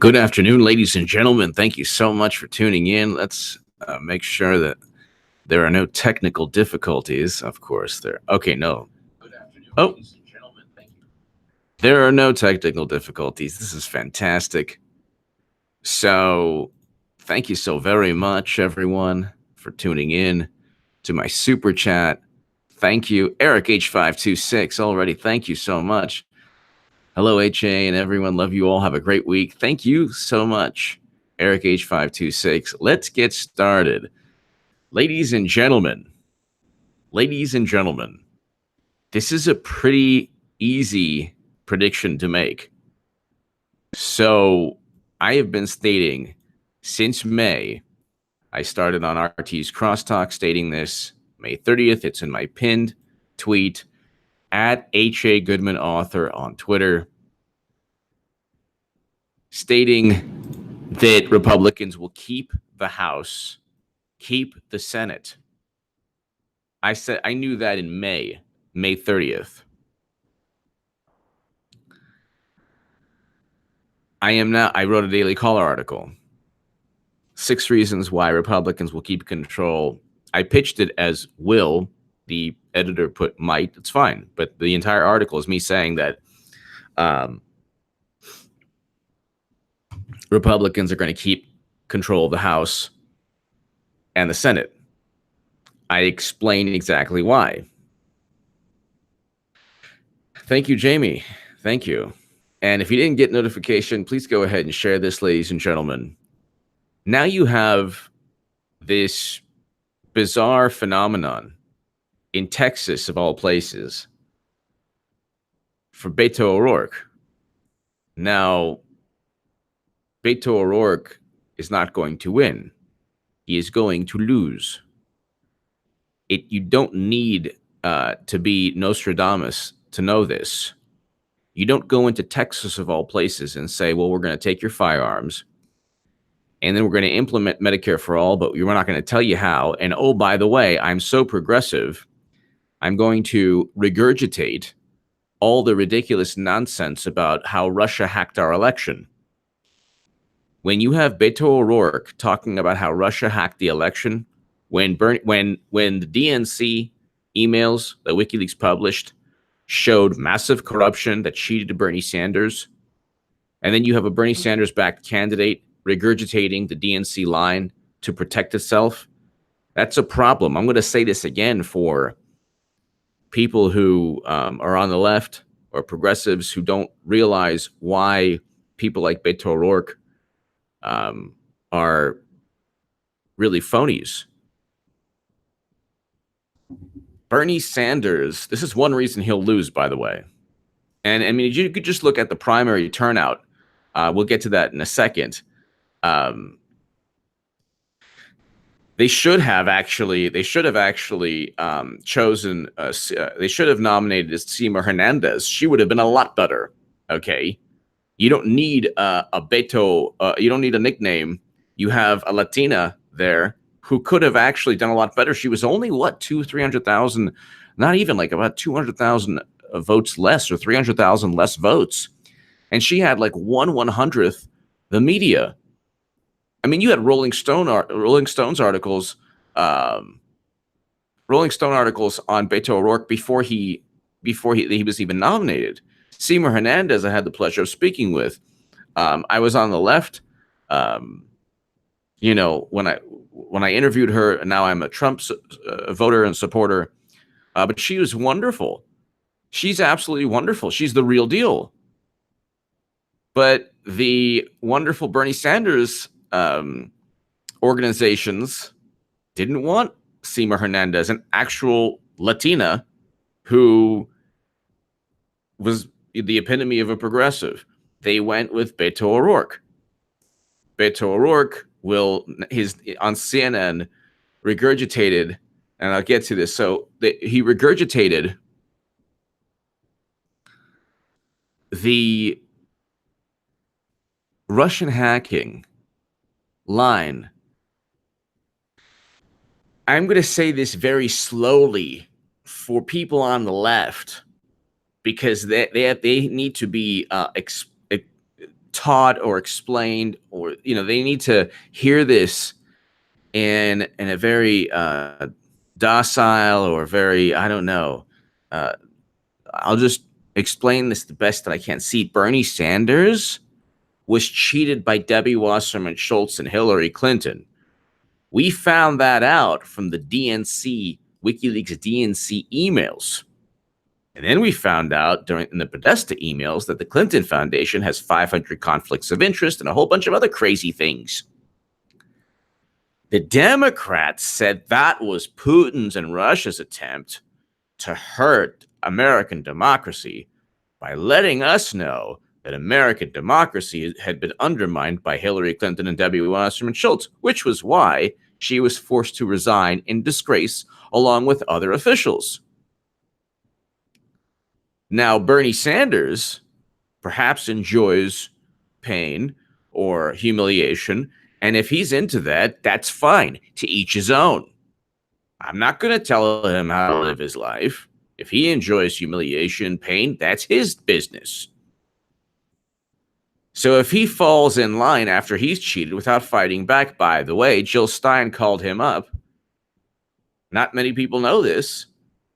Good afternoon, ladies and gentlemen. Thank you so much for tuning in. Let's make sure that there are no technical difficulties. Of course, there. Okay, no. Good afternoon, ladies and gentlemen. Thank you. There are no technical difficulties. This is fantastic. So, thank you so very much, everyone, for tuning in to my super chat. Thank you, Eric H526. Already, thank you so much. Hello, HA and everyone. Love you all. Have a great week. Thank you so much, Eric H526. Let's get started. Ladies and gentlemen, this is a pretty easy prediction to make. So I have been stating since May, I started on RT's Crosstalk stating this May 30th. It's in my pinned tweet at HA Goodman Author on Twitter, stating that Republicans will keep the House, keep the Senate. I said I knew that in May 30th. I wrote a Daily Caller article. 6 reasons why Republicans will keep control. I pitched it as will. The editor put might. It's fine. But the entire article is me saying that Republicans are going to keep control of the House and the Senate. I explain exactly why. Thank you, Jamie. Thank you. And if you didn't get notification, please go ahead and share this, ladies and gentlemen. Now you have this bizarre phenomenon in Texas, of all places, for Beto O'Rourke. Now, Beto O'Rourke is not going to win. He is going to lose. You don't need to be Nostradamus to know this. You don't go into Texas, of all places, and say, well, we're going to take your firearms, and then we're going to implement Medicare for all, but we're not going to tell you how. And, oh, by the way, I'm so progressive, I'm going to regurgitate all the ridiculous nonsense about how Russia hacked our election. When you have Beto O'Rourke talking about how Russia hacked the election, when the DNC emails that WikiLeaks published showed massive corruption that cheated Bernie Sanders, and then you have a Bernie Sanders-backed candidate regurgitating the DNC line to protect itself, that's a problem. I'm going to say this again for people who are on the left or progressives who don't realize why people like Beto O'Rourke are really phonies. Bernie Sanders, this is one reason he'll lose, by the way. And I mean, you could just look at the primary turnout. We'll get to that in a second. They should have actually chosen, they should have nominated Seymour Hernandez. She would have been a lot better. Okay. You don't need a Beto, you don't need a nickname. You have a Latina there who could have actually done a lot better. She was only, 300,000, not even, like about 200,000 votes less, or 300,000 less votes. And she had like 1/100th the media. I mean, you had Rolling Stones articles on Beto O'Rourke before he was even nominated. Seymour Hernandez, I had the pleasure of speaking with. I was on the left. When I interviewed her, and now I'm a Trump voter and supporter, but she was wonderful. She's absolutely wonderful. She's the real deal. But the wonderful Bernie Sanders organizations didn't want Seymour Hernandez, an actual Latina who was the epitome of a progressive. They went with Beto O'Rourke. Beto O'Rourke on CNN regurgitated, and I'll get to this. So he regurgitated the Russian hacking line. I'm going to say this very slowly for people on the left, because they need to be taught or explained, or they need to hear this in a very docile or very, I don't know. Uh, I'll just explain this the best that I can. See, Bernie Sanders was cheated by Debbie Wasserman Schultz and Hillary Clinton. We found that out from the DNC, WikiLeaks DNC emails. And then we found out in the Podesta emails that the Clinton Foundation has 500 conflicts of interest and a whole bunch of other crazy things. The Democrats said that was Putin's and Russia's attempt to hurt American democracy by letting us know that American democracy had been undermined by Hillary Clinton and Debbie Wasserman Schultz, which was why she was forced to resign in disgrace along with other officials. Now, Bernie Sanders perhaps enjoys pain or humiliation, and if he's into that, that's fine. To each his own. I'm not going to tell him how to live his life. If he enjoys humiliation, pain, that's his business. So if he falls in line after he's cheated without fighting back, by the way, Jill Stein called him up. Not many people know this.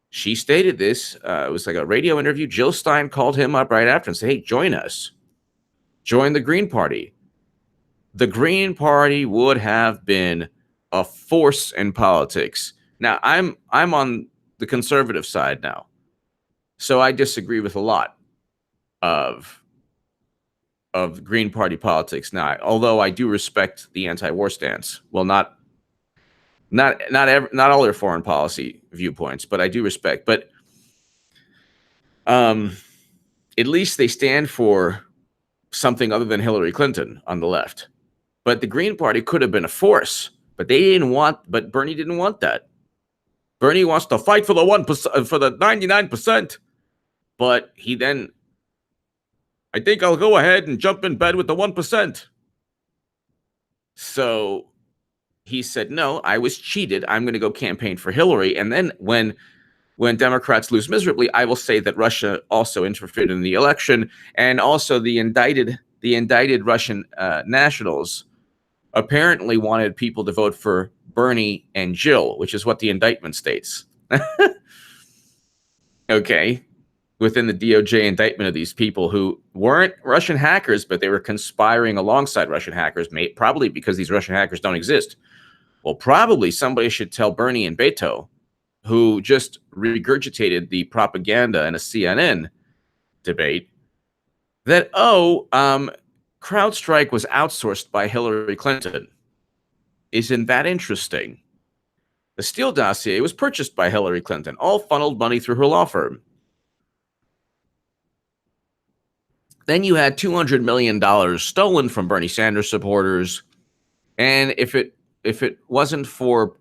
She stated this. It was like a radio interview. Jill Stein called him up right after and said, hey, join us. Join the Green Party. The Green Party would have been a force in politics. Now, I'm on the conservative side now. So I disagree with a lot of Green Party politics now, although I do respect the anti-war stance. Well, not all their foreign policy viewpoints, but I do respect. But at least they stand for something other than Hillary Clinton on the left. But the Green Party could have been a force, but Bernie didn't want that. Bernie wants to fight for the 1%, for the 99%. But he then, I think I'll go ahead and jump in bed with the 1%. So he said, no, I was cheated. I'm going to go campaign for Hillary. And then when Democrats lose miserably, I will say that Russia also interfered in the election, and also the indicted Russian nationals apparently wanted people to vote for Bernie and Jill, which is what the indictment states. Okay. Within the DOJ indictment of these people who weren't Russian hackers, but they were conspiring alongside Russian hackers, probably because these Russian hackers don't exist. Well, probably somebody should tell Bernie and Beto, who just regurgitated the propaganda in a CNN debate, that, CrowdStrike was outsourced by Hillary Clinton. Isn't that interesting? The Steele dossier was purchased by Hillary Clinton, all funneled money through her law firm. Then you had $200 million stolen from Bernie Sanders supporters. And if it wasn't for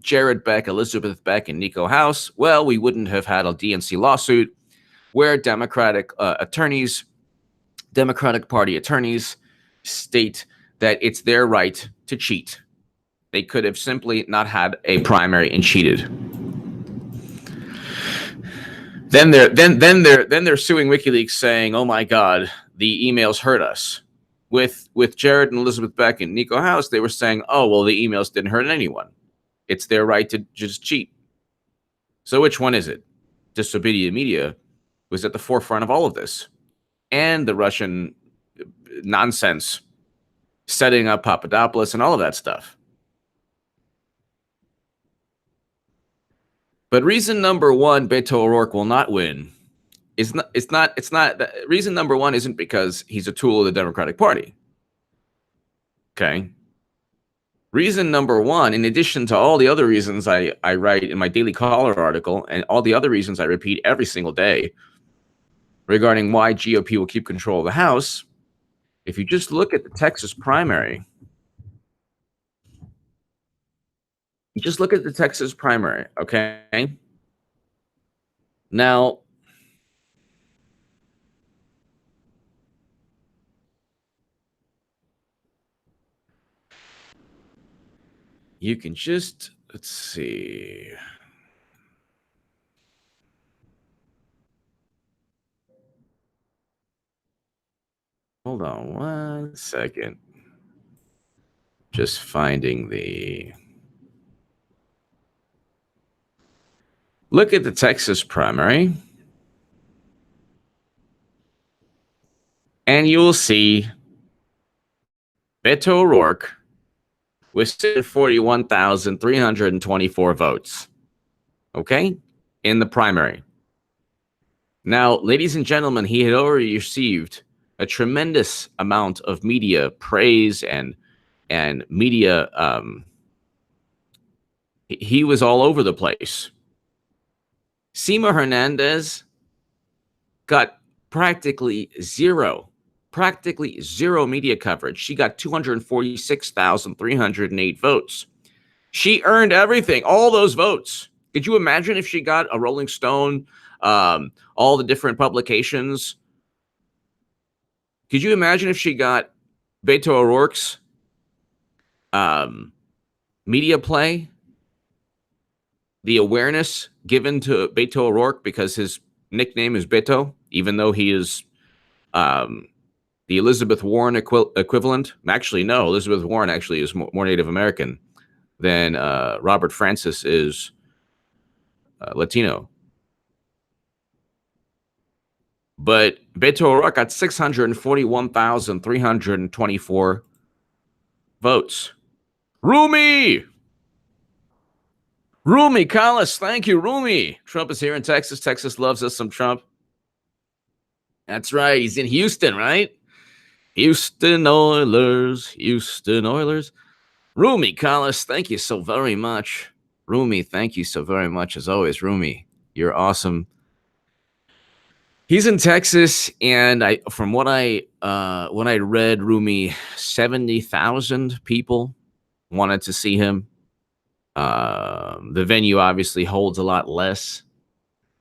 Jared Beck, Elizabeth Beck, and Nico House, well, we wouldn't have had a DNC lawsuit where Democratic Party attorneys state that it's their right to cheat. They could have simply not had a primary and cheated. Then they're suing WikiLeaks, saying, "Oh my God, the emails hurt us." With Jared and Elizabeth Beck and Nico House, they were saying, "Oh well, the emails didn't hurt anyone. It's their right to just cheat." So which one is it? Disobedient media was at the forefront of all of this, and the Russian nonsense, setting up Papadopoulos and all of that stuff. But reason number one, Beto O'Rourke will not win. Reason number one isn't because he's a tool of the Democratic Party. Okay. Reason number one, in addition to all the other reasons I write in my Daily Caller article and all the other reasons I repeat every single day regarding why GOP will keep control of the House, if you just look at the Texas primary, okay? Now, you can just, let's see. Hold on 1 second. Just finding the... Look at the Texas primary. And you will see Beto O'Rourke with 41,324 votes. Okay? In the primary. Now, ladies and gentlemen, he had already received a tremendous amount of media praise and media. He was all over the place. Sima Hernandez got practically zero media coverage. She got 246,308 votes. She earned everything, all those votes. Could you imagine if she got a Rolling Stone, all the different publications? Could you imagine if she got Beto O'Rourke's media play? The awareness given to Beto O'Rourke because his nickname is Beto, even though he is the Elizabeth Warren equivalent. Actually, no, Elizabeth Warren actually is more Native American than Robert Francis is Latino. But Beto O'Rourke got 641,324 votes. Rumi Collis, thank you, Rumi. Trump is here in Texas. Texas loves us some Trump. That's right. He's in Houston, right? Houston Oilers. Rumi Collis, thank you so very much. Rumi, thank you so very much as always. Rumi, you're awesome. He's in Texas, and from what when I read, Rumi, 70,000 people wanted to see him. The venue obviously holds a lot less,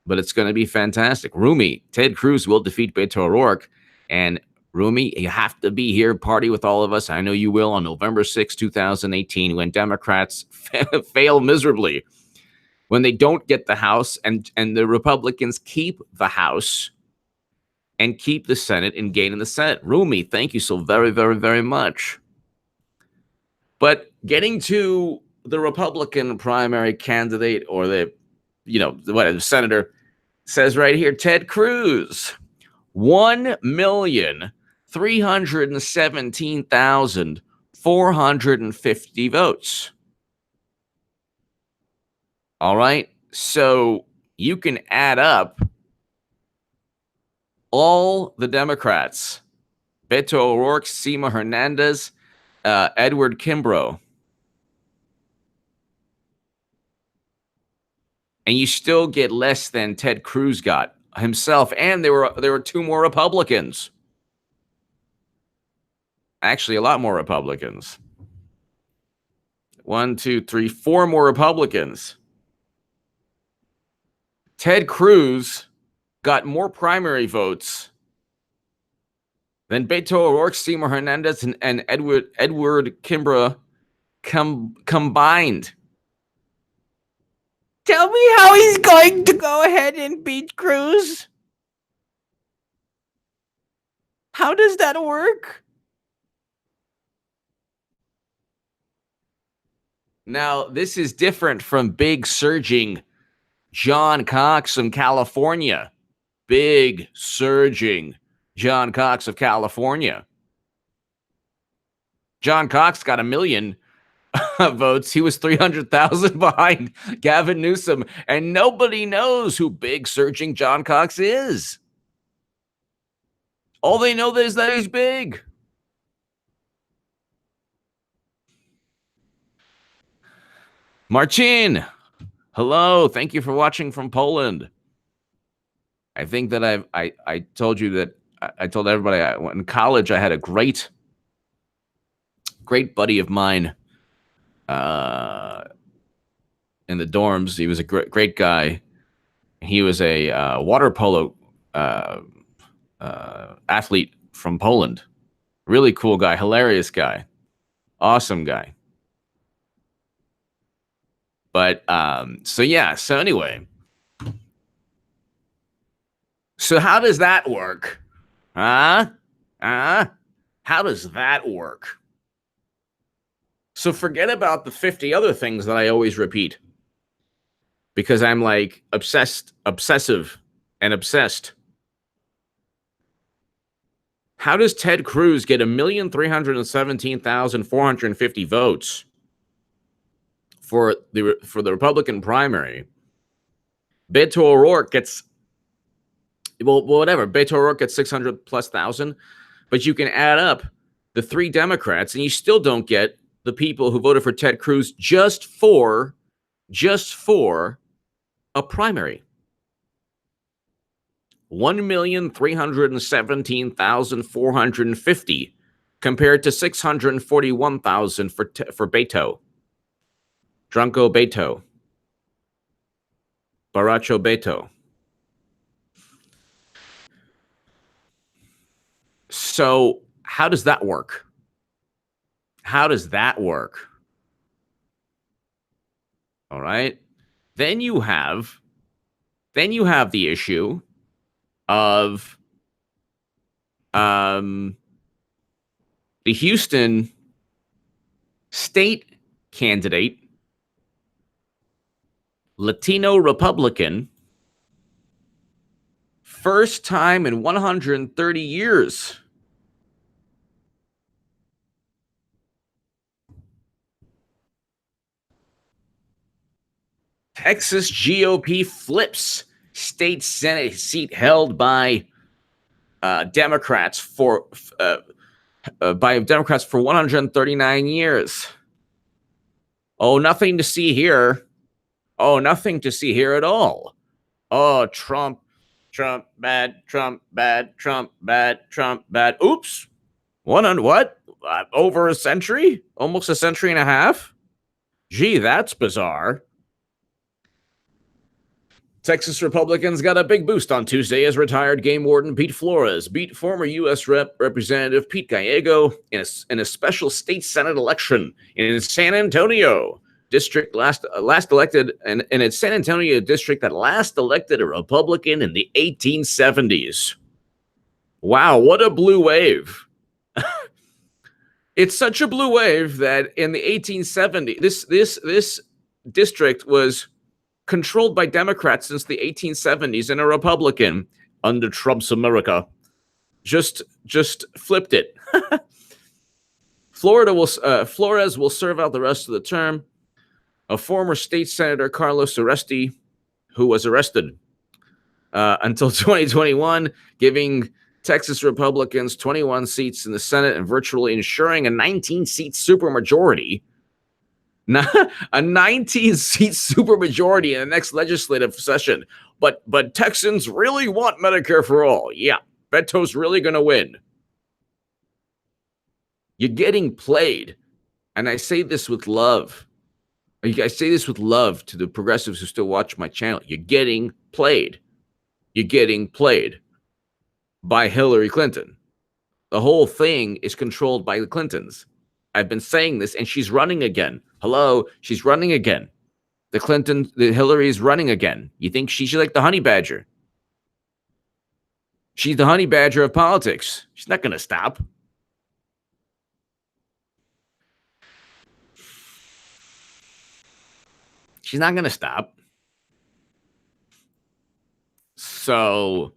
but it's going to be fantastic. Rumi, Ted Cruz will defeat Beto O'Rourke, and Rumi, you have to be here, party with all of us. I know you will on November 6, 2018, when Democrats fail miserably, when they don't get the House and the Republicans keep the House and keep the Senate and gain in the Senate. Rumi, thank you so very, very, very much. But getting to the Republican primary candidate, or the senator, says right here, Ted Cruz, 1,317,450 votes. All right. So you can add up all the Democrats, Beto O'Rourke, Sima Hernandez, Edward Kimbrough, and you still get less than Ted Cruz got himself. And there were two more Republicans. Actually, a lot more Republicans. 1, 2, 3, 4 more Republicans. Ted Cruz got more primary votes than Beto O'Rourke, Seymour Hernandez, and Edward Kimbrough combined. Tell me how he's going to go ahead and beat Cruz. How does that work? Now, this is different from big surging John Cox from California. Big surging John Cox of California. John Cox got 1 million votes. He was 300,000 behind Gavin Newsom, and nobody knows who big surging John Cox is. All they know is that he's big. Marcin, hello. Thank you for watching from Poland. I think that I told you that I told everybody in college I had a great buddy of mine in the dorms. He was a great guy. He was a water polo athlete from Poland. Really cool guy, hilarious guy, awesome guy. But so anyway, so how does that work? Huh? How does that work? So forget about the 50 other things that I always repeat because I'm like obsessive, and obsessed. How does Ted Cruz get 1,317,450 votes for the Republican primary? Beto O'Rourke gets, well, whatever. Beto O'Rourke gets 600 plus thousand, but you can add up the three Democrats and you still don't get the people who voted for Ted Cruz just for a primary. 1,317,450 compared to 641,000 for Beto. Drunko Beto. Baracho Beto. So how does that work? How does that work? All right. Then you have the issue of the Houston state candidate, Latino Republican, first time in 130 years. Texas GOP flips state Senate seat held by Democrats for 139 years. Oh, nothing to see here. Oh, nothing to see here at all. Oh, Trump bad, Trump bad, Trump bad, Trump bad. Oops. What? Over a century? Almost a century and a half? Gee, that's bizarre. Texas Republicans got a big boost on Tuesday as retired game warden Pete Flores beat former U.S. Representative Pete Gallego in a special state Senate election in San Antonio district last elected, and it's San Antonio district that last elected a Republican in the 1870s. Wow, what a blue wave. It's such a blue wave that in the 1870s, this district was controlled by Democrats since the 1870s, and a Republican under Trump's America just flipped it. Flores will serve out the rest of the term. A former state senator, Carlos Uresti, who was arrested until 2021, giving Texas Republicans 21 seats in the Senate and virtually ensuring a 19-seat supermajority. A 19-seat supermajority in the next legislative session. But Texans really want Medicare for all. Yeah, Beto's really going to win. You're getting played. And I say this with love. I say this with love to the progressives who still watch my channel. You're getting played. You're getting played by Hillary Clinton. The whole thing is controlled by the Clintons. I've been saying this, and she's running again. Hello, she's running again. The Hillary's running again. You think she's like the honey badger? She's the honey badger of politics. She's not going to stop. She's not going to stop. So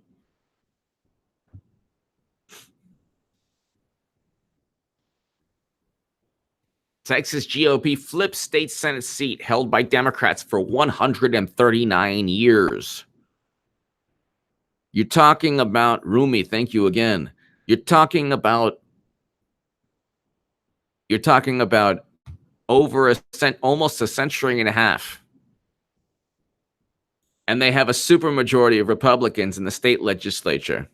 Texas GOP flips state Senate seat held by Democrats for 139 years. You're talking about, Rumi, thank you again. You're talking about over almost a century and a half. And they have a supermajority of Republicans in the state legislature.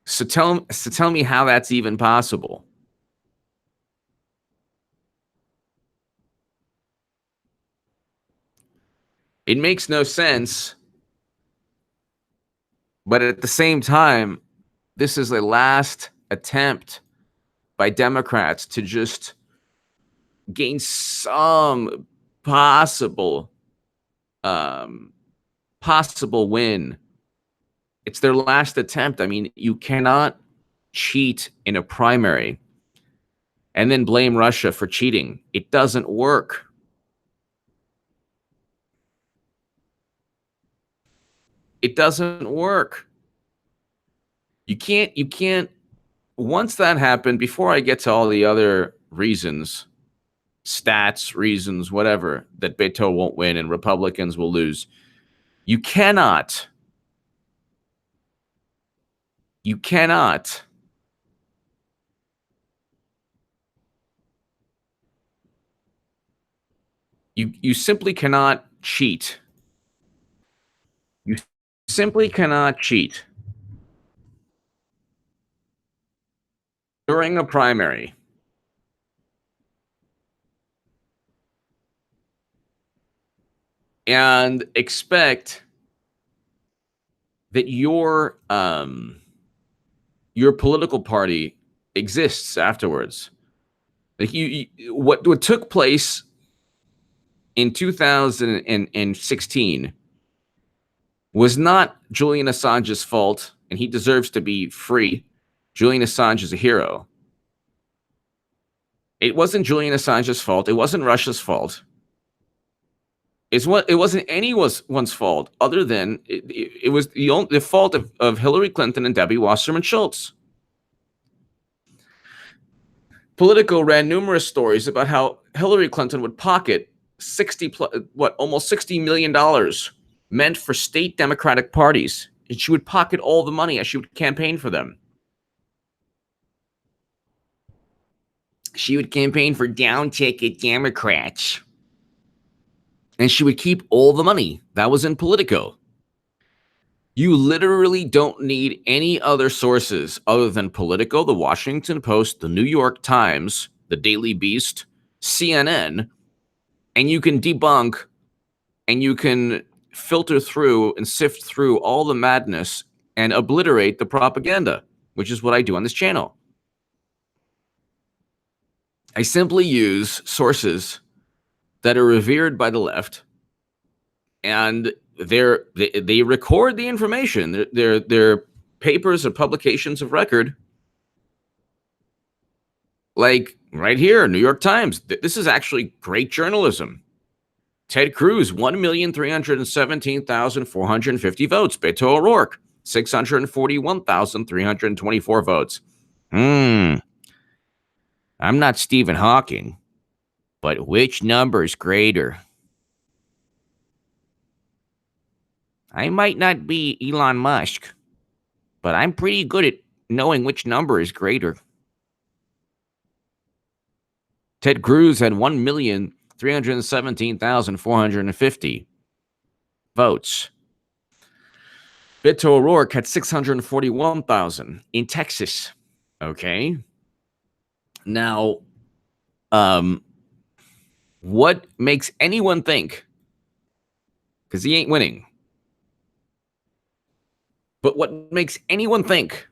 So tell me how that's even possible. It makes no sense. But at the same time, this is a last attempt by Democrats to just gain some possible possible win. It's their last attempt. I mean, you cannot cheat in a primary and then blame Russia for cheating. It doesn't work. It doesn't work. You can't once that happened, before I get to all the other reasons, stats, reasons, whatever, that Beto won't win and Republicans will lose, you cannot you simply cannot cheat. You simply cannot cheat during a primary. And expect that your political party exists afterwards. Like what took place in 2016 was not Julian Assange's fault, and he deserves to be free. Julian Assange is a hero. It wasn't Julian Assange's fault. It wasn't Russia's fault. It wasn't anyone's fault other than it was the fault of Hillary Clinton and Debbie Wasserman Schultz. Politico ran numerous stories about how Hillary Clinton would pocket almost $60 million meant for state Democratic parties. And she would pocket all the money as she would campaign for them. She would campaign for down-ticket Democrats. And she would keep all the money. That was in Politico. You literally don't need any other sources other than Politico, the Washington Post, the New York Times, the Daily Beast, CNN, and you can debunk and you can filter through and sift through all the madness and obliterate the propaganda, which is what I do on this channel. I simply use sources that are revered by the left, and they record the information. They're papers or publications of record. Like right here, New York Times. This is actually great journalism. Ted Cruz, 1,317,450 votes. Beto O'Rourke, 641,324 votes. I'm not Stephen Hawking, but which number is greater? I might not be Elon Musk, but I'm pretty good at knowing which number is greater. Ted Cruz had 1,317,450 votes. Beto O'Rourke had 641,000 in Texas. Okay. Now, what makes anyone think, because he ain't winning, but what makes anyone think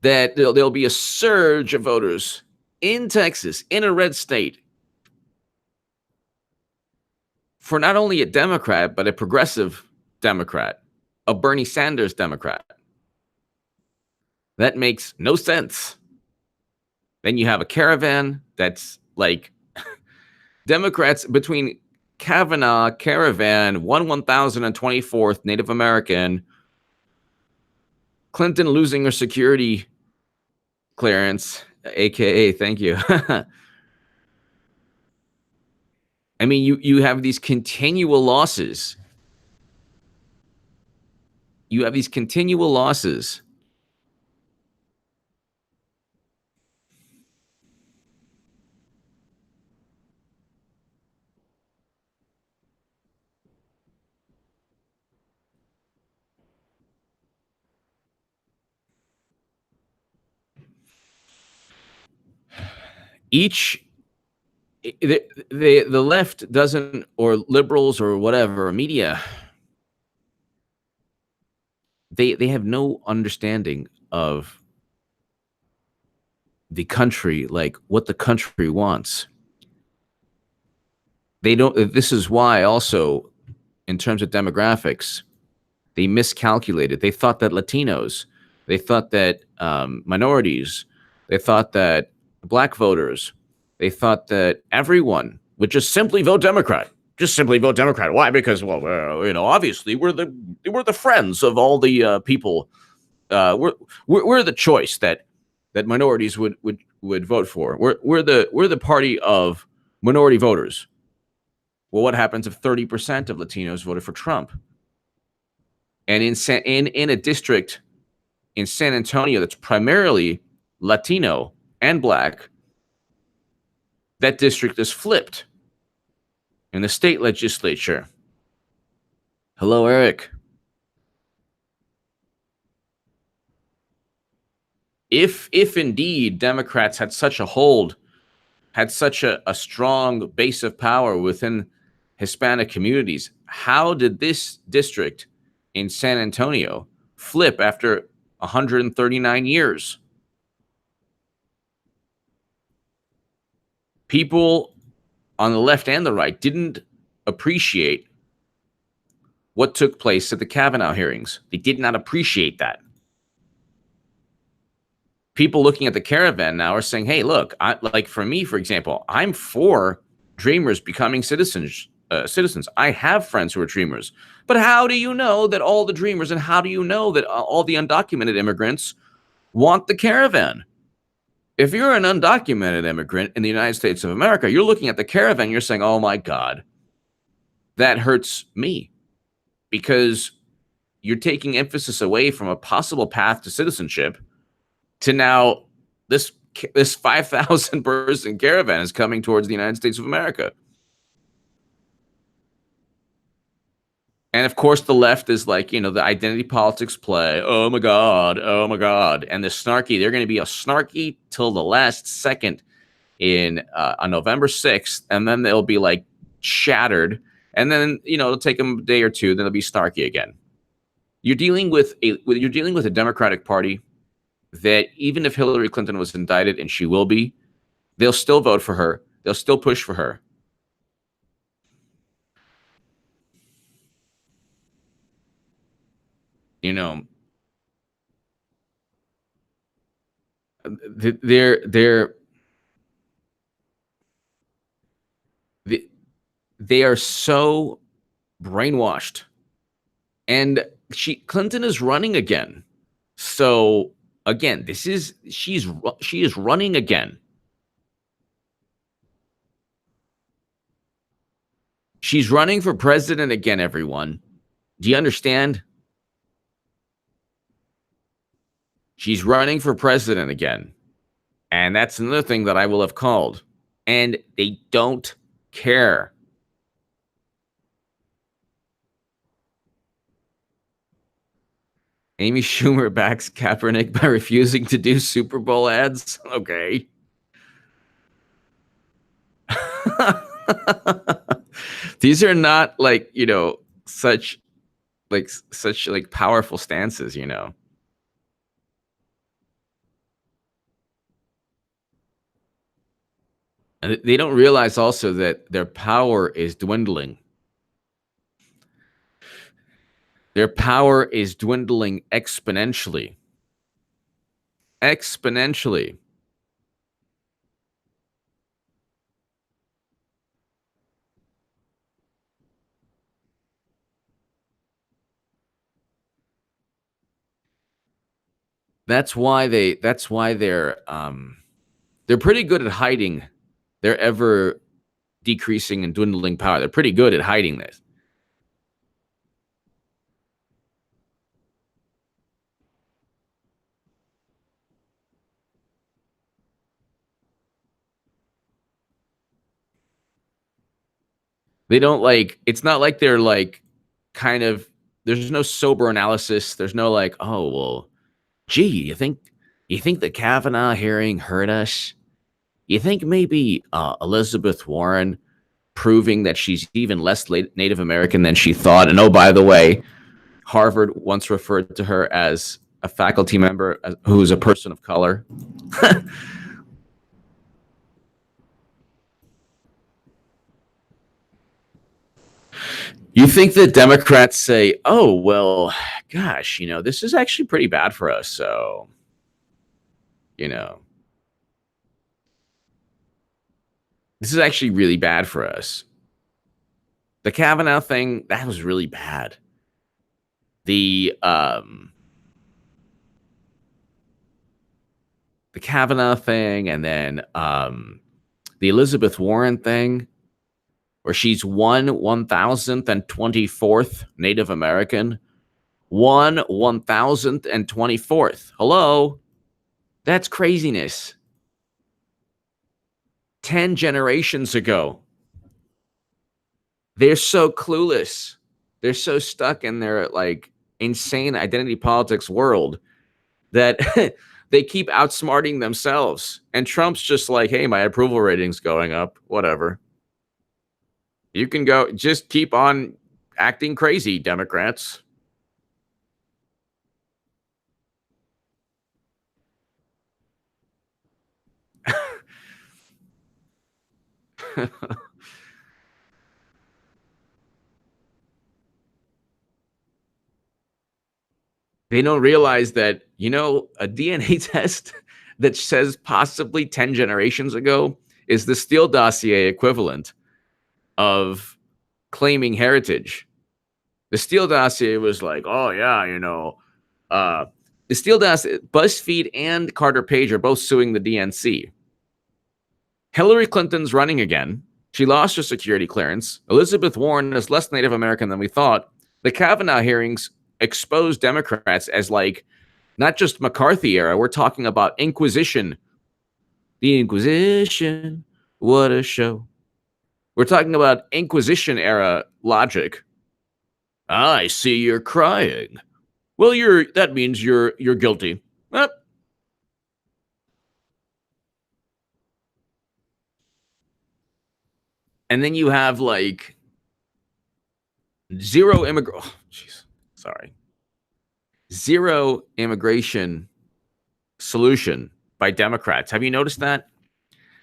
that there'll be a surge of voters in Texas, in a red state, for not only a Democrat, but a progressive Democrat, a Bernie Sanders Democrat? That makes no sense. Then you have a caravan that's like Democrats between Kavanaugh, Caravan, 1,024th Native American, Clinton losing her security clearance, aka thank you. I mean, you have these continual losses. You have these continual losses. The left doesn't, or liberals or whatever, media, they have no understanding of the country, like what the country wants. They don't. This is why also, in terms of demographics, they miscalculated. They thought that Latinos, they thought that minorities, they thought that black voters, they thought that everyone would just simply vote Democrat. Just simply vote Democrat. Why? Because, well, obviously we're the friends of all the people. We're the choice that minorities would vote for. We're the party of minority voters. Well, what happens if 30% of Latinos voted for Trump? And in a district in San Antonio that's primarily Latino and black, that district is flipped in the state legislature. Hello, Eric. If indeed Democrats had such a hold, had such a strong base of power within Hispanic communities, how did this district in San Antonio flip after 139 years? People on the left and the right didn't appreciate what took place at the Kavanaugh hearings. They did not appreciate that. People looking at the caravan now are saying, hey, look, like for me, for example, I'm for Dreamers becoming citizens. I have friends who are Dreamers. But how do you know that all the Dreamers, and how do you know that all the undocumented immigrants want the caravan? If you're an undocumented immigrant in the United States of America, you're looking at the caravan, you're saying, oh my God, that hurts me, because you're taking emphasis away from a possible path to citizenship to now this 5,000 person caravan is coming towards the United States of America. And of course, the left is like, the identity politics play. Oh my God. Oh my God. And the snarky, they're going to be a snarky till the last second on November 6th. And then they'll be like shattered. And then, it'll take them a day or two. Then they'll be snarky again. You're dealing with a Democratic Party that even if Hillary Clinton was indicted, and she will be, they'll still vote for her. They'll still push for her. They are so brainwashed, and Clinton is running again. So again, she is running again. She's running for president again, everyone. Do you understand? She's running for president again. And that's another thing that I will have called. And they don't care. Amy Schumer backs Kaepernick by refusing to do Super Bowl ads. Okay. These are not like, such powerful stances, And they don't realize also that their power is dwindling. Their power is dwindling exponentially. Exponentially. That's why they're pretty good at hiding their ever decreasing and dwindling power. They're pretty good at hiding this. They don't it's not like they're kind of, there's no sober analysis. There's no oh, well, gee, you think the Kavanaugh hearing hurt us? You think maybe Elizabeth Warren proving that she's even less Native American than she thought? And oh, by the way, Harvard once referred to her as a faculty member who's a person of color. You think that Democrats say, "Oh, well, gosh, this is actually pretty bad for us." So, you know, this is actually really bad for us. The Kavanaugh thing, that was really bad. The the Kavanaugh thing, and then the Elizabeth Warren thing, where she's 1,024th Native American. 1,024th. Hello? That's craziness. 10 generations ago. They're so clueless. They're so stuck in their like insane identity politics world that they keep outsmarting themselves. And Trump's just like, hey, my approval rating's going up. Whatever. You can go, just keep on acting crazy, Democrats. They don't realize that, a DNA test that says possibly 10 generations ago is the Steele dossier equivalent of claiming heritage. The Steele dossier was like, oh, yeah, the Steele dossier, BuzzFeed and Carter Page are both suing the DNC. Hillary Clinton's running again. She lost her security clearance. Elizabeth Warren is less Native American than we thought. The Kavanaugh hearings exposed Democrats as like not just McCarthy era. We're talking about Inquisition. The Inquisition. What a show. We're talking about Inquisition era logic. I see you're crying. Well, that means you're guilty. And then you have like zero immigration solution by Democrats. Have you noticed that?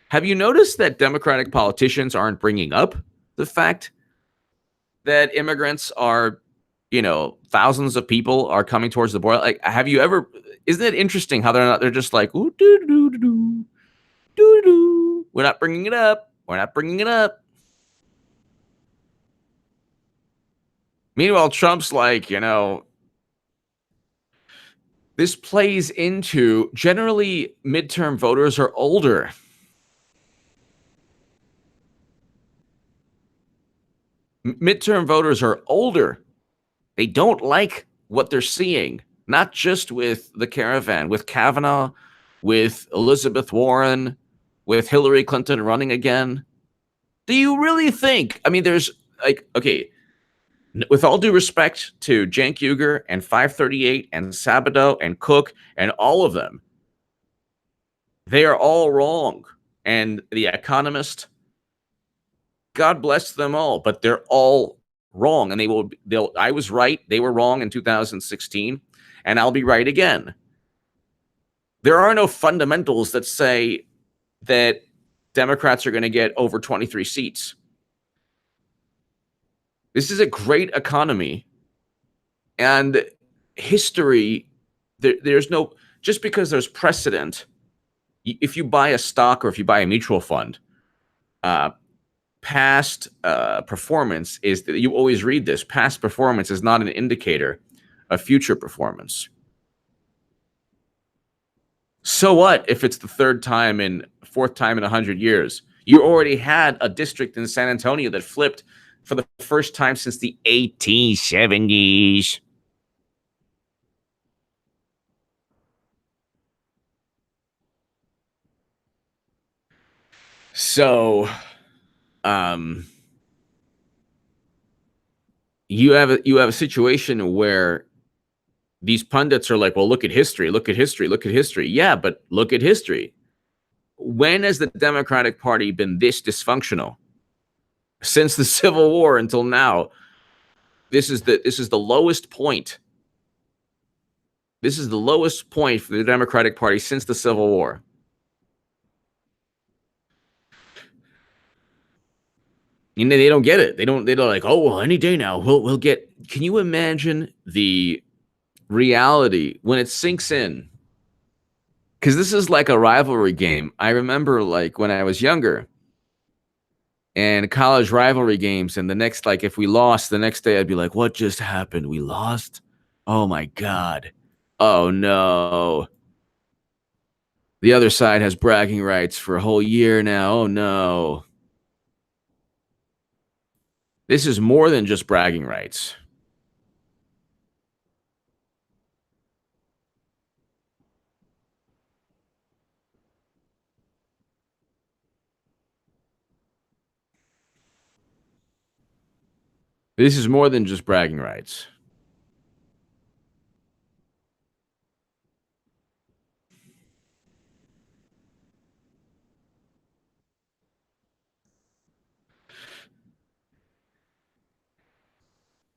Have you noticed that Democratic politicians aren't bringing up the fact that immigrants are, thousands of people are coming towards the border? Like, have you ever? Isn't it interesting how they're just like, ooh, doo doo doo doo doo doo. We're not bringing it up. We're not bringing it up. Meanwhile, Trump's like, this plays into generally midterm voters are older. Midterm voters are older. They don't like what they're seeing, not just with the caravan, with Kavanaugh, with Elizabeth Warren, with Hillary Clinton running again. Do you really think? I mean, there's like, okay, with all due respect to Cenk Uygur and 538 and Sabato and Cook and all of them, they are all wrong. And The Economist, God bless them all, but they're all wrong. And I was right. They were wrong in 2016, and I'll be right again. There are no fundamentals that say that Democrats are going to get over 23 seats. This is a great economy, and history, there's no, just because there's precedent, if you buy a stock or if you buy a mutual fund, past performance is that you always read this. Past performance is not an indicator of future performance. So what if it's the fourth time in 100 years? You already had a district in San Antonio that flipped for the first time since the 1870s. So, you have a situation where these pundits are like, well, look at history, look at history, look at history. Yeah, but look at history. When has the Democratic Party been this dysfunctional? Since the Civil War until now. This is the lowest point. This is the lowest point for the Democratic Party since the Civil War. And they don't get it. They don't like, oh, well, any day now we'll get. Can you imagine the reality when it sinks in? Because this is like a rivalry game. I remember like when I was younger and college rivalry games, and the next, like if we lost the next day, I'd be like, what just happened? We lost? Oh my God. Oh no. The other side has bragging rights for a whole year now. Oh no. This is more than just bragging rights. This is more than just bragging rights.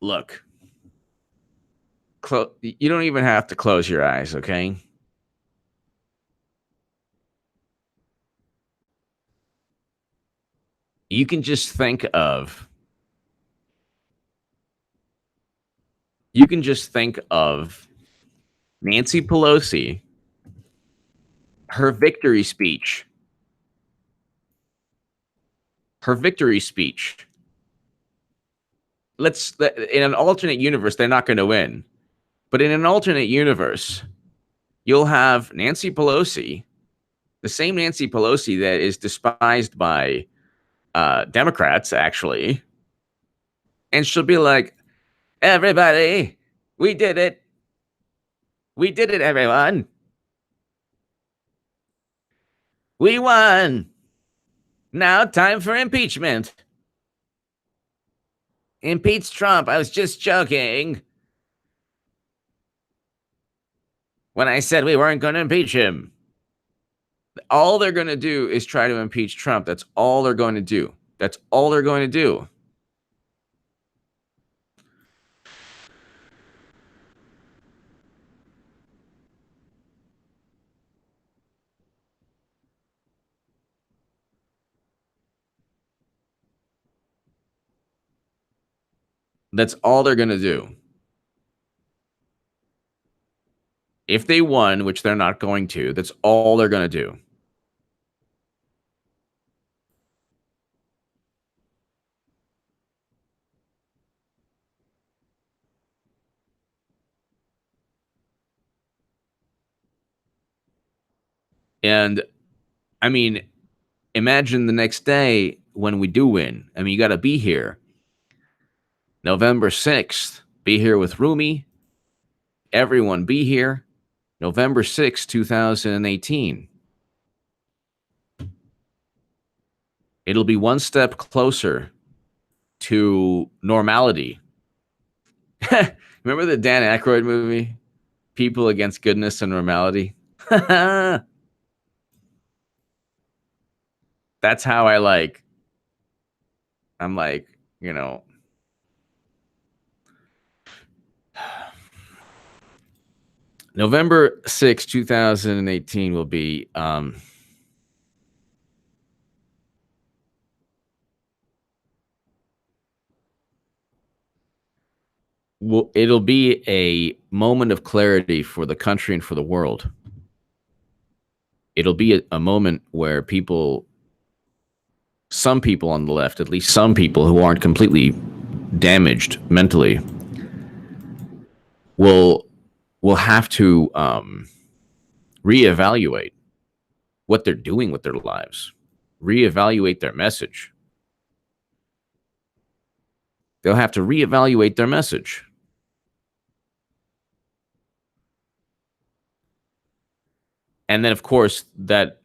Look, you don't even have to close your eyes, okay? You can just think of Nancy Pelosi, her victory speech. Her victory speech. In an alternate universe, they're not going to win. But in an alternate universe, you'll have Nancy Pelosi, the same Nancy Pelosi that is despised by Democrats, actually. And she'll be like, everybody, we did it. We did it, everyone. We won. Now time for impeachment. Impeach Trump. I was just joking when I said we weren't going to impeach him. All they're going to do is try to impeach Trump. That's all they're going to do. That's all they're going to do. That's all they're going to do. If they won, which they're not going to, that's all they're going to do. And I mean, imagine the next day when we do win. I mean, you got to be here. November 6th, be here with Rumi. Everyone be here. November 6th, 2018. It'll be one step closer to normality. Remember the Dan Aykroyd movie, People Against Goodness and Normality? That's how I'm like, you know, November 6, 2018 will be it'll be a moment of clarity for the country and for the world. It'll be a moment where some people on the left, at least some people who aren't completely damaged mentally, will have to reevaluate what they're doing with their lives, reevaluate their message. They'll have to reevaluate their message. And then, of course, that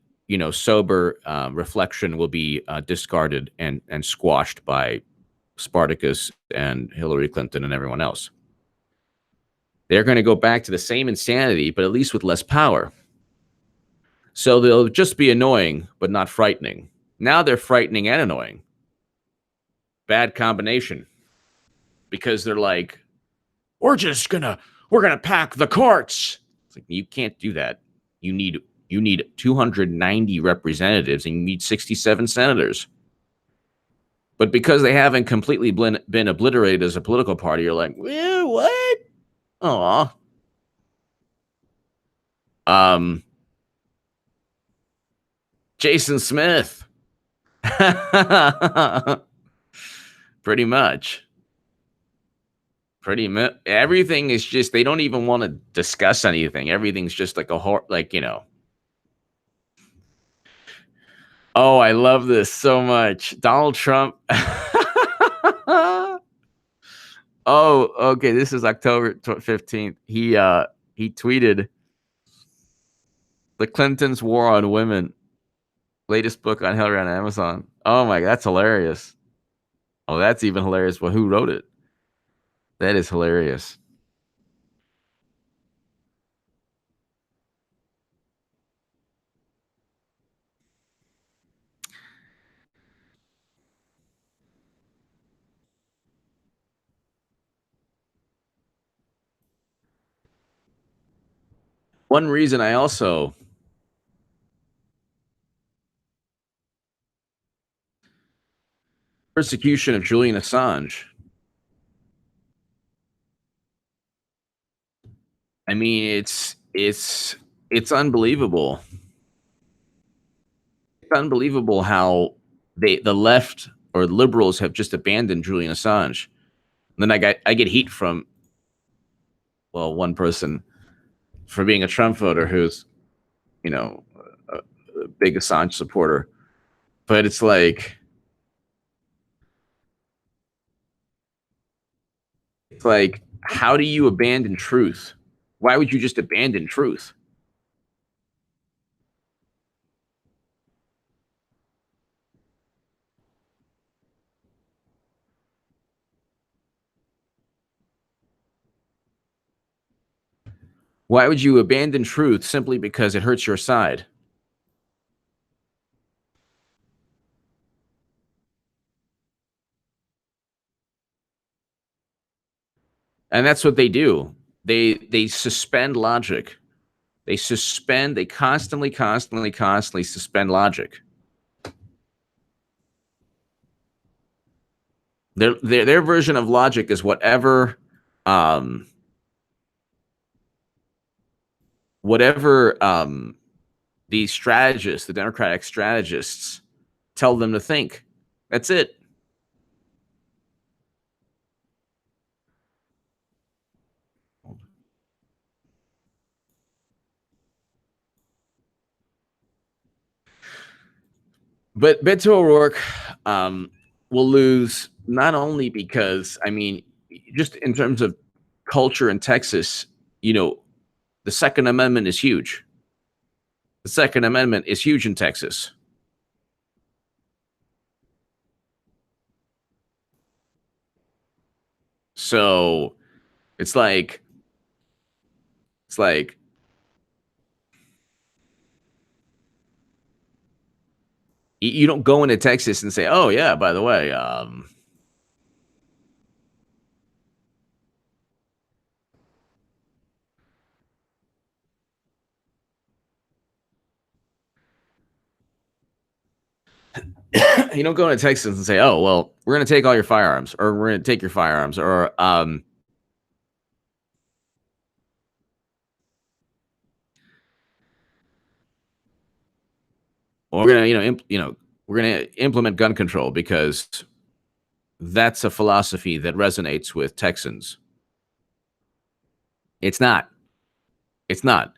sober reflection will be discarded and squashed by Spartacus and Hillary Clinton and everyone else. They're going to go back to the same insanity, but at least with less power. So they'll just be annoying, but not frightening. Now they're frightening and annoying. Bad combination. Because they're like, we're gonna pack the courts. It's like, you can't do that. You need 290 representatives and you need 67 senators. But because they haven't completely been obliterated as a political party, you're like, what? Aw. Jason Smith. Pretty much. Everything is just, they don't even want to discuss anything. Everything's just like Oh, I love this so much. Donald Trump. Oh, okay. This is October 15th. He tweeted, "The Clintons' War on Women, latest book on Hillary on Amazon." Oh my, that's hilarious. Oh, that's even hilarious. Well, who wrote it? That is hilarious. One reason I also persecution of Julian Assange. I mean, it's unbelievable. It's unbelievable how the left or liberals have just abandoned Julian Assange. And then I get heat from, well, one person for being a Trump voter who's, a big Assange supporter. But it's like how do you abandon truth? Why would you just abandon truth? Why would you abandon truth simply because it hurts your side? And that's what they do. They suspend logic. They constantly suspend logic. Their version of logic is whatever the strategists, the Democratic strategists, tell them to think. That's it. But Beto O'Rourke will lose not only because, I mean, just in terms of culture in Texas, the Second Amendment is huge. The Second Amendment is huge in Texas. So it's like you don't go into Texas and say, "Oh yeah, by the way, you don't go into Texas and say, "Oh well, we're going to take all your firearms, or we're going to take your firearms, or we're going to we're going to implement gun control because that's a philosophy that resonates with Texans." It's not. It's not.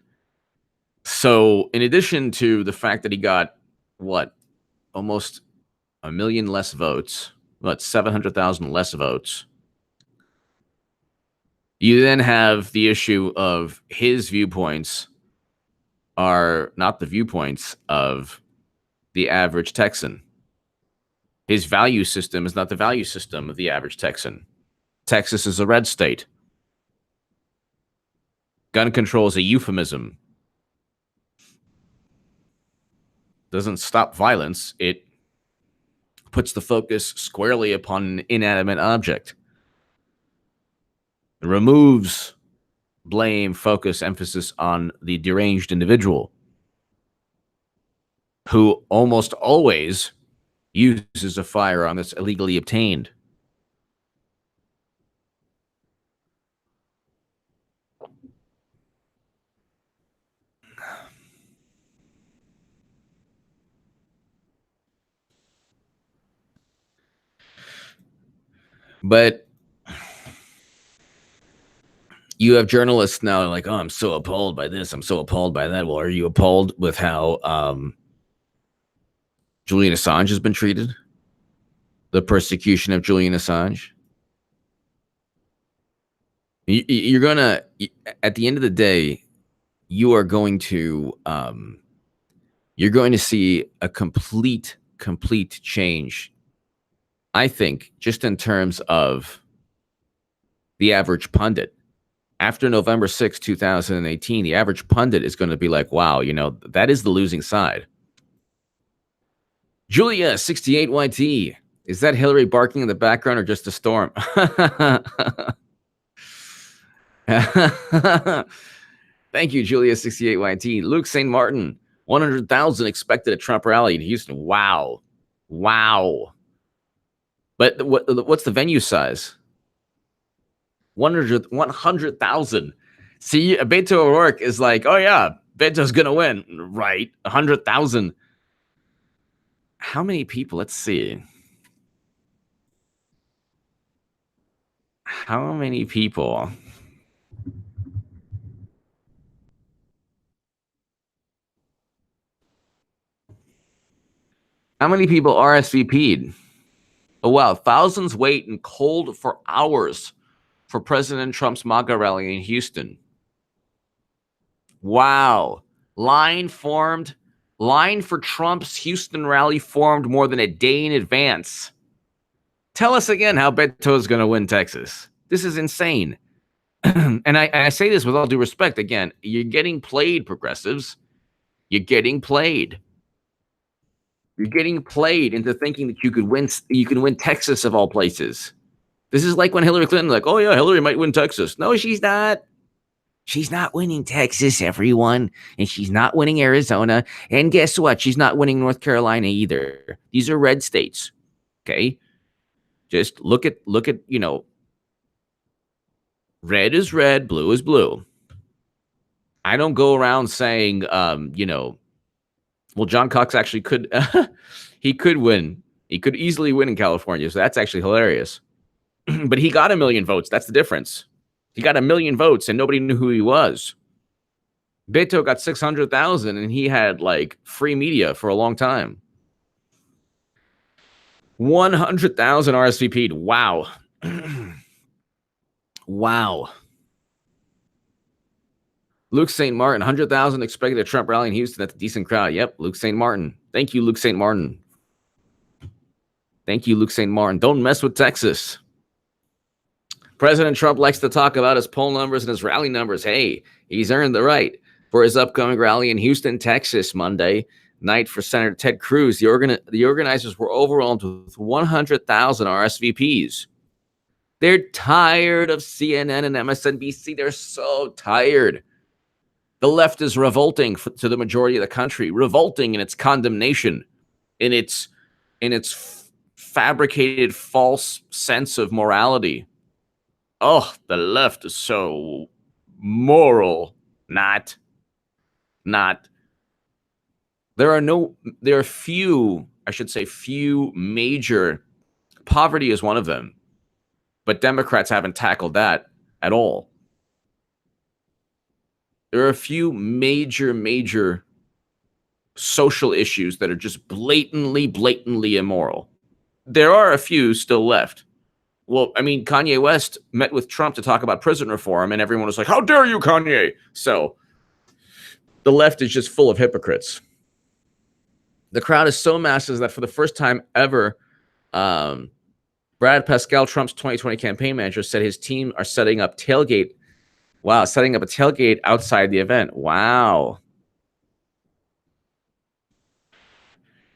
So, in addition to the fact that he got almost a million less votes, 700,000 less votes, you then have the issue of his viewpoints are not the viewpoints of the average Texan. His value system is not the value system of the average Texan. Texas is a red state. Gun control is a euphemism. Doesn't stop violence. It puts the focus squarely upon an inanimate object. It removes blame, focus, emphasis on the deranged individual who almost always uses a firearm that's illegally obtained. But you have journalists now like, oh, I'm so appalled by this. I'm so appalled by that. Well, are you appalled with how Julian Assange has been treated? The persecution of Julian Assange? You're going to, at the end of the day, you are going to, you're going to see a complete change, I think, just in terms of the average pundit. After November 6, 2018, the average pundit is going to be like, wow, that is the losing side. Julia, 68YT. Is that Hillary barking in the background or just a storm? Thank you, Julia, 68YT. Luke St. Martin, 100,000 expected at Trump rally in Houston. Wow. But what's the venue size? 100,000. See, Beto O'Rourke is like, oh yeah, Beto's gonna win, right? 100,000. How many people? Let's see. How many people? How many people RSVP'd? Oh wow, thousands wait in cold for hours for President Trump's MAGA rally in Houston. Wow. Line for Trump's Houston rally formed more than a day in advance. Tell us again how Beto is going to win Texas. This is insane. And I say this with all due respect. Again, you're getting played, progressives. You're getting played. You're getting played into thinking that you can win Texas of all places. This is like when Hillary Clinton, like, oh yeah, Hillary might win Texas. No, she's not. She's not winning Texas, everyone. And she's not winning Arizona. And guess what? She's not winning North Carolina either. These are red states. Okay. Just look at, red is red, blue is blue. I don't go around saying, well, John Cox actually could, he could win. He could easily win in California. So that's actually hilarious. But he got 1 million votes. That's the difference. He got 1 million votes and nobody knew who he was. Beto got 600,000 and he had like free media for a long time. 100,000 RSVP'd. Wow. Wow. Luke St. Martin, 100,000 expected at Trump rally in Houston. That's a decent crowd. Yep, Luke St. Martin. Thank you, Luke St. Martin. Thank you, Luke St. Martin. Don't mess with Texas. President Trump likes to talk about his poll numbers and his rally numbers. Hey, he's earned the right for his upcoming rally in Houston, Texas, Monday night for Senator Ted Cruz. The organizers were overwhelmed with 100,000 RSVPs. They're tired of CNN and MSNBC. They're so tired. The left is revolting to the majority of the country, revolting in its condemnation, in its fabricated false sense of morality. Oh, the left is so moral. Not. There are few major, poverty is one of them, but Democrats haven't tackled that at all. There are a few major social issues that are just blatantly immoral. There are a few still left. Well, I mean, Kanye West met with Trump to talk about prison reform, and everyone was like, how dare you, Kanye? So the left is just full of hypocrites. The crowd is so massive that for the first time ever, Brad Pascal, Trump's 2020 campaign manager, said his team are setting up tailgate. Wow, setting up a tailgate outside the event. Wow.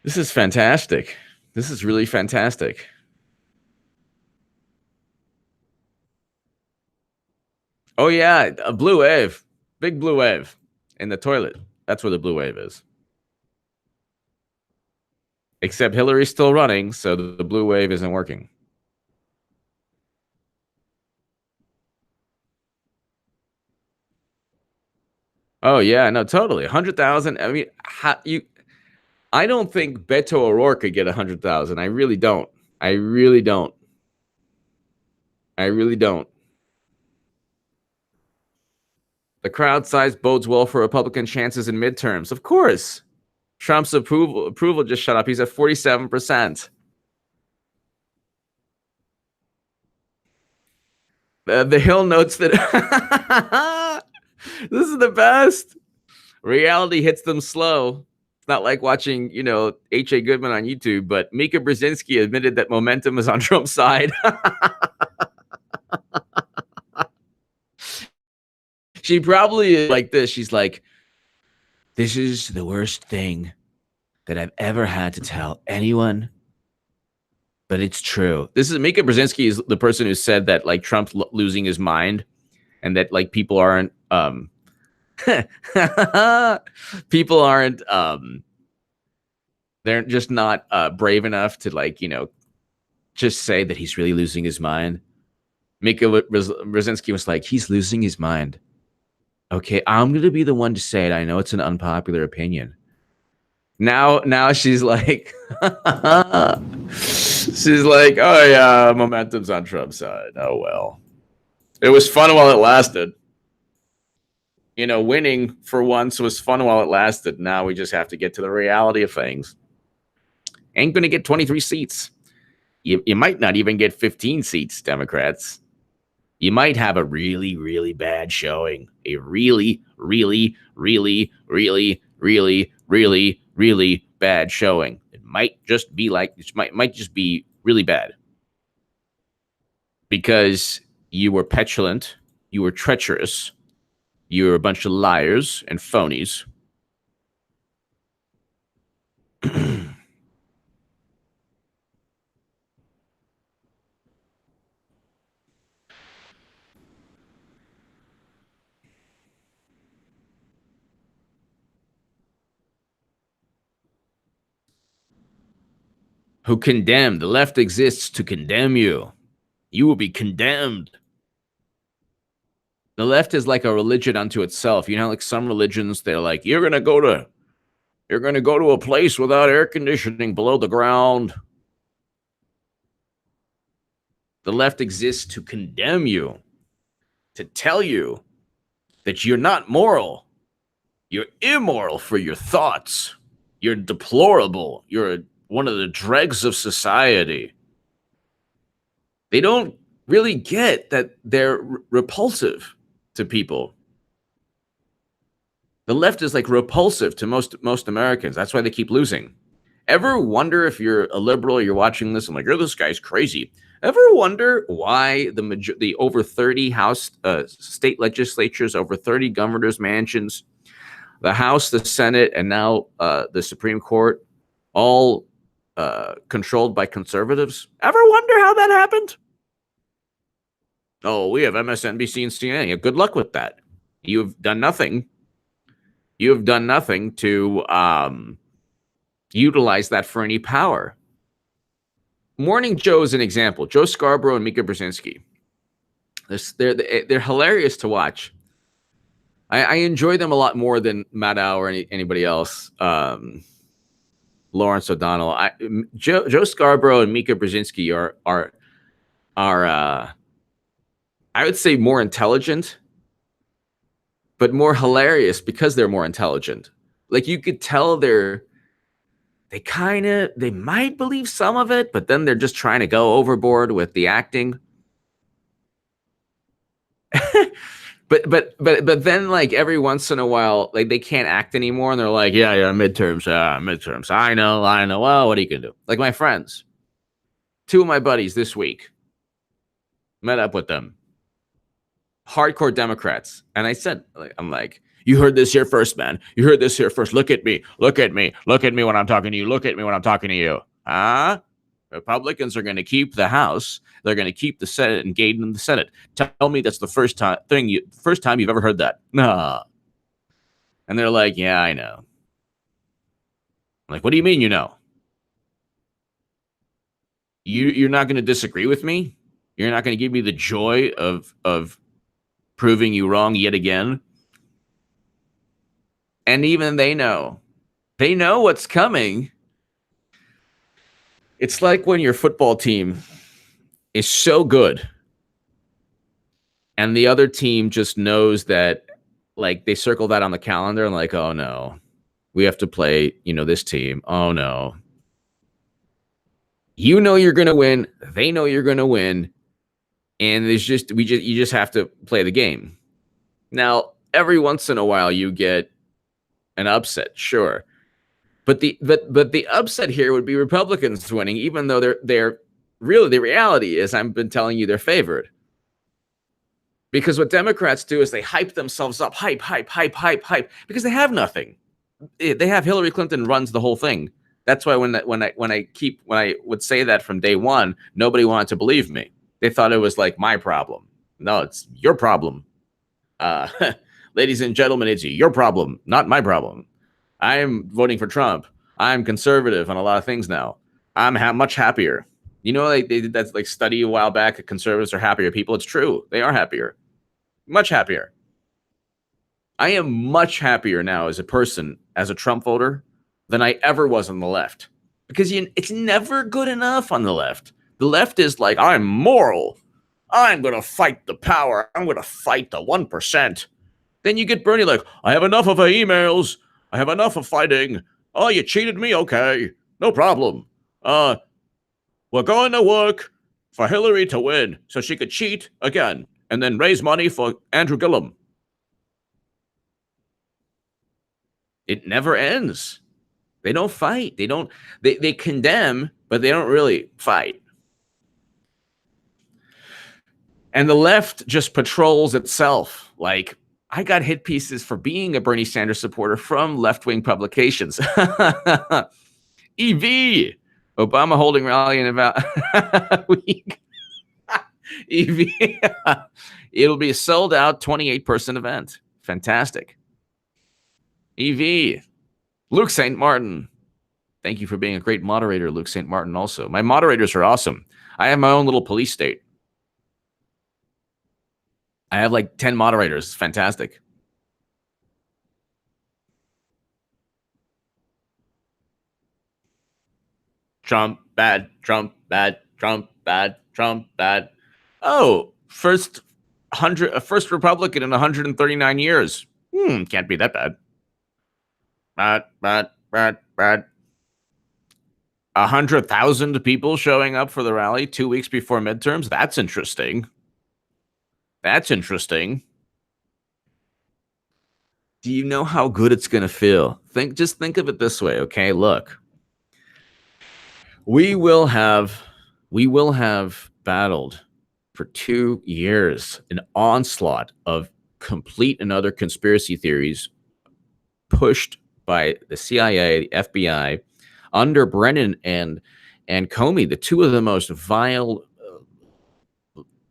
This is fantastic. This is really fantastic. Oh, yeah, a blue wave. Big blue wave in the toilet. That's where the blue wave is. Except Hillary's still running, so the blue wave isn't working. Oh yeah, no, totally. 100,000. I mean, I don't think Beto O'Rourke could get 100,000. I really don't. I really don't. I really don't. The crowd size bodes well for Republican chances in midterms. Of course. Trump's approval just shut up. He's at 47%. The Hill notes that this is the best. Reality hits them slow. It's not like watching, H.A. Goodman on YouTube, but Mika Brzezinski admitted that momentum is on Trump's side. She probably is like this. She's like, this is the worst thing that I've ever had to tell anyone, but it's true. This is Mika Brzezinski is the person who said that like Trump's losing his mind and that like people aren't they're just not brave enough to like, just say that he's really losing his mind. Mika Brzezinski was like, he's losing his mind. Okay, I'm going to be the one to say it. I know it's an unpopular opinion. Now she's like, she's like, oh yeah, momentum's on Trump's side. Oh well, it was fun while it lasted. Winning for once was fun while it lasted. Now we just have to get to the reality of things. Ain't going to get 23 seats. You might not even get 15 seats, Democrats. You might have a really, really bad showing. A really, really, really, really, really, really, really bad showing. It might just be like, it might just be really bad. Because you were petulant, you were treacherous, you were a bunch of liars and phonies. Who condemned? The left exists to condemn you. You will be condemned. The left is like a religion unto itself. Like some religions, they're like, you're gonna go to a place without air conditioning below the ground. The left exists to condemn you, to tell you that you're not moral. You're immoral for your thoughts. You're deplorable. You're one of the dregs of society. They don't really get that they're repulsive to people. The left is like repulsive to most Americans. That's why they keep losing. Ever wonder if you're a liberal, you're watching this, I'm like, this guy's crazy. Ever wonder why the over 30 House state legislatures, over 30 governors' mansions, the House, the Senate, and now the Supreme Court, all controlled by conservatives? Ever wonder how that happened? Oh, we have MSNBC and CNN. Yeah, good luck with that. You've done nothing. You have done nothing to utilize that for any power. Morning Joe is an example. Joe Scarborough and Mika Brzezinski. They're hilarious to watch. I enjoy them a lot more than Maddow or anybody else. Lawrence O'Donnell. Joe Scarborough and Mika Brzezinski are I would say more intelligent, but more hilarious because they're more intelligent. Like you could tell they might believe some of it, but then they're just trying to go overboard with the acting. but then like every once in a while, like they can't act anymore, and they're like, yeah, midterms. I know. Well, what are you gonna do? Like my friends, two of my buddies this week met up with them. Hardcore Democrats. And I said, I'm like, you heard this here first, man. You heard this here first. Look at me. Look at me when I'm talking to you. Look at me when I'm talking to you. Republicans are going to keep the House. They're going to keep the Senate and gain in the Senate. Tell me that's the first time you've ever heard that. Nah. And they're like, yeah, I know. I'm like, what do you mean you know? You're not going to disagree with me? You're not going to give me the joy of proving you wrong yet again? And even they know. They know what's coming. It's like when your football team is so good and the other team just knows that, like, they circle that on the calendar and like, oh no, we have to play, this team. Oh no. You know you're going to win. They know you're going to win. And you just have to play the game. Now, every once in a while you get an upset, sure. But the upset here would be Republicans winning, even though they're really, the reality is, I've been telling you, they're favored. Because what Democrats do is they hype themselves up, hype, because they have nothing. They have Hillary Clinton runs the whole thing. That's why when I would say that from day one, nobody wanted to believe me. They thought it was like my problem. No, it's your problem. Ladies and gentlemen, it's your problem, not my problem. I'm voting for Trump. I'm conservative on a lot of things now. I'm much happier. They did that like study a while back that conservatives are happier people. It's true. They are happier. Much happier. I am much happier now as a person, as a Trump voter, than I ever was on the left. Because it's never good enough on the left. The left is like, I'm moral. I'm going to fight the power. I'm going to fight the 1%. Then you get Bernie like, I have enough of the emails. I have enough of fighting. Oh, you cheated me? Okay. No problem. We're going to work for Hillary to win so she could cheat again and then raise money for Andrew Gillum. It never ends. They don't fight. They condemn, but they don't really fight. And the left just patrols itself. Like, I got hit pieces for being a Bernie Sanders supporter from left-wing publications. EV, Obama holding rally in about a week. EV, it'll be a sold-out 28-person event. Fantastic. EV, Luke St. Martin. Thank you for being a great moderator, Luke St. Martin, also. My moderators are awesome. I have my own little police state. I have like 10 moderators. It's fantastic. Trump, bad, Trump, bad, Trump, bad, Trump, bad. Oh, first Republican in 139 years. Can't be that bad. Bad. 100,000 people showing up for the rally 2 weeks before midterms. That's interesting. Do you know how good it's going to feel? Just think of it this way, okay? Look, we will have battled for 2 years an onslaught of complete and utter conspiracy theories pushed by the CIA, the FBI, under Brennan and Comey, the two of the most vile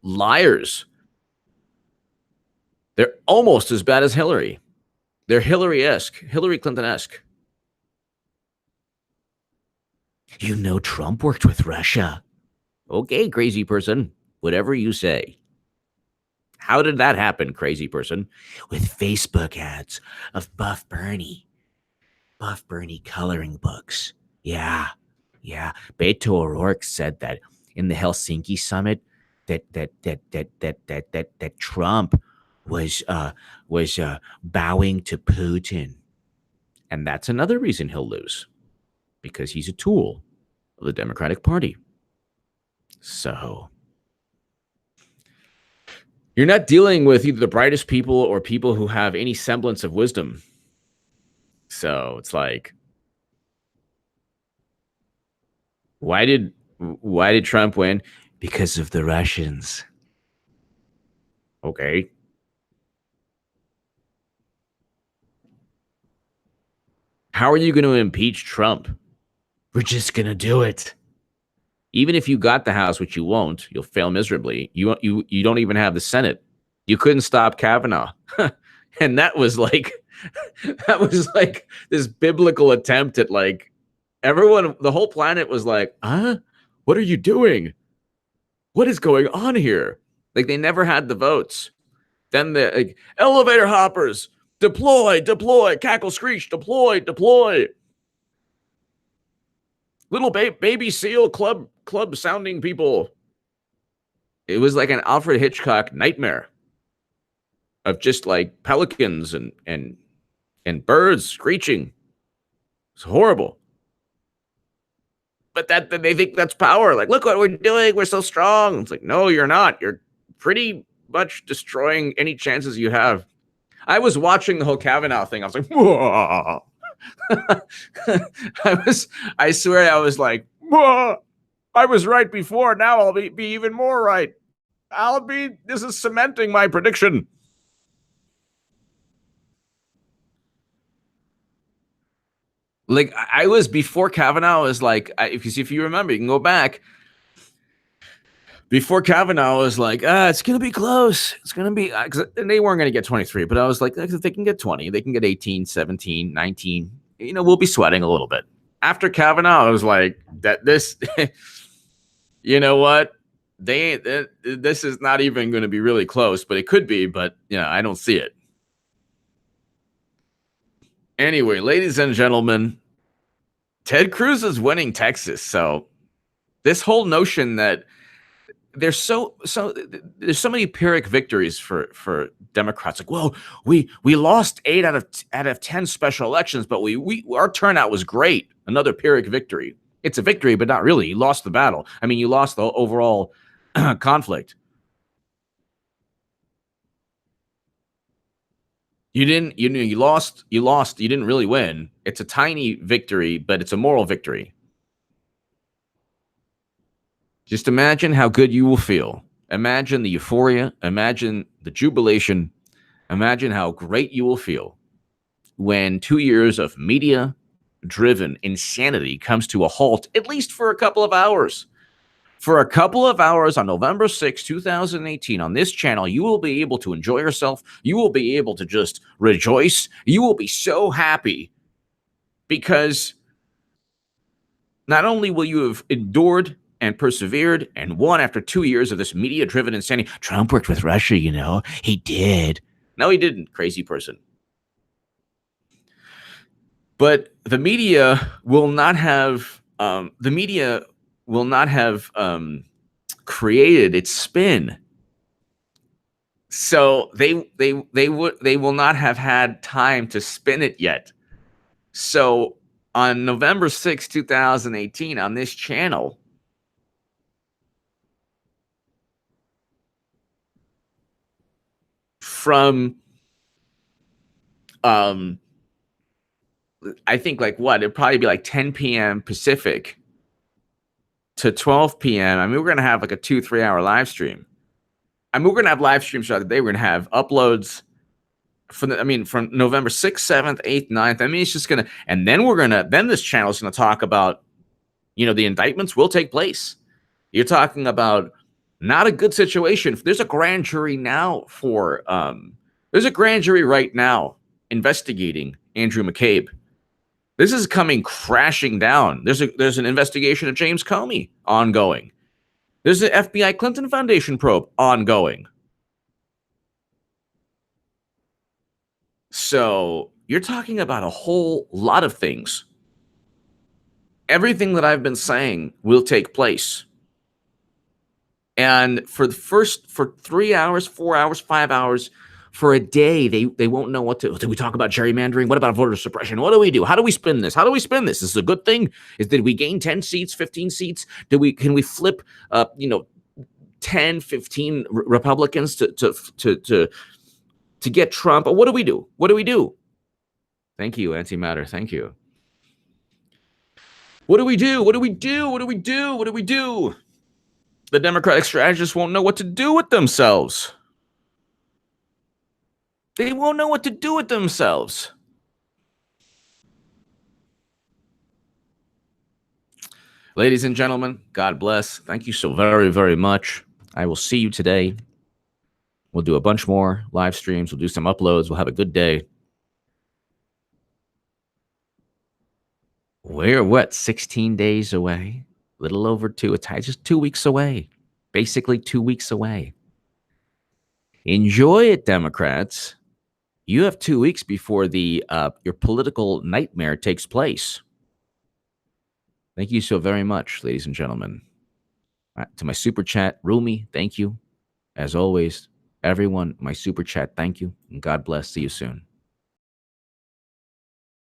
liars. They're almost as bad as Hillary. They're Hillary Clinton-esque. Trump worked with Russia. Okay, crazy person. Whatever you say. How did that happen, crazy person? With Facebook ads of Buff Bernie coloring books. Yeah. Beto O'Rourke said that in the Helsinki summit that Trump was bowing to Putin. And that's another reason he'll lose, because he's a tool of the Democratic Party. So you're not dealing with either the brightest people or people who have any semblance of wisdom. So it's like, why did Trump win? Because of the Russians. Okay. How are you going to impeach Trump? We're just going to do it. Even if you got the House, which you won't, you'll fail miserably. You don't even have the Senate. You couldn't stop Kavanaugh. And that was like this biblical attempt at, like, everyone, the whole planet was like, What are you doing? What is going on here? Like, they never had the votes. Then the like, elevator hoppers, deploy, deploy, cackle, screech, deploy, deploy. Little baby seal club sounding people. It was like an Alfred Hitchcock nightmare of just like pelicans and birds screeching. It's horrible. But that they think that's power. Like, look what we're doing. We're so strong. It's like, no, you're not. You're pretty much destroying any chances you have. I was watching the whole Kavanaugh thing. I was like, whoa. I swear I was like, whoa. I was right before. Now I'll be even more right. This is cementing my prediction. Like, I was before Kavanaugh was like, if you remember, you can go back. Before Kavanaugh was like, it's going to be close. It's going to be, and they weren't going to get 23, but I was like, if they can get 20, they can get 18, 17, 19, we'll be sweating a little bit. After Kavanaugh, I was like, you know what? This is not even going to be really close, but it could be, but I don't see it. Anyway, ladies and gentlemen, Ted Cruz is winning Texas. So this whole notion that there's so many Pyrrhic victories for Democrats. Like, well, we lost 8 out of 10 special elections, but our turnout was great. Another Pyrrhic victory. It's a victory, but not really. You lost the battle. I mean, you lost the overall conflict. You didn't. You lost. You lost. You didn't really win. It's a tiny victory, but it's a moral victory. Just imagine how good you will feel. Imagine the euphoria. Imagine the jubilation. Imagine how great you will feel when 2 years of media-driven insanity comes to a halt, at least for a couple of hours. For a couple of hours on November 6, 2018, on this channel, you will be able to enjoy yourself. You will be able to just rejoice. You will be so happy because not only will you have endured and persevered and won after 2 years of this media-driven insanity. Trump worked with Russia, He did. No, he didn't, crazy person. But the media will not have created its spin. So they will not have had time to spin it yet. So on November 6, 2018, on this channel, from I think it'd probably be like 10 p.m. Pacific to 12 p.m. I mean, we're going to have like a 2-3 hour live stream. I mean, we're going to have live streams throughout the day. We're going to have uploads from November 6th, 7th, 8th, 9th. I mean, it's just going to, and then this channel is going to talk about, the indictments will take place. You're talking about not a good situation. There's a grand jury now there's a grand jury right now investigating Andrew McCabe. This is coming crashing down. There's an investigation of James Comey ongoing. There's an FBI Clinton Foundation probe ongoing. So you're talking about a whole lot of things. Everything that I've been saying will take place. And for 3 hours, 4 hours, 5 hours, for a day, they won't know what to. Did we talk about gerrymandering? What about voter suppression? What do we do? How do we spin this? This is a good thing. Did we gain 10 seats, 15 seats? Can we flip 10, 15 Republicans to get Trump? What do we do? What do we do? Thank you, Antimatter. Thank you. What do we do? What do we do? What do we do? What do we do? The Democratic strategists won't know what to do with themselves. They won't know what to do with themselves. Ladies and gentlemen, God bless. Thank you so very, very much. I will see you today. We'll do a bunch more live streams. We'll do some uploads. We'll have a good day. We're 16 days away? little over two. It's just 2 weeks away, basically 2 weeks away. Enjoy it, Democrats. You have 2 weeks before your political nightmare takes place. Thank you so very much, ladies and gentlemen. To my super chat, Rumi, thank you. As always, everyone, my super chat, thank you. And God bless. See you soon.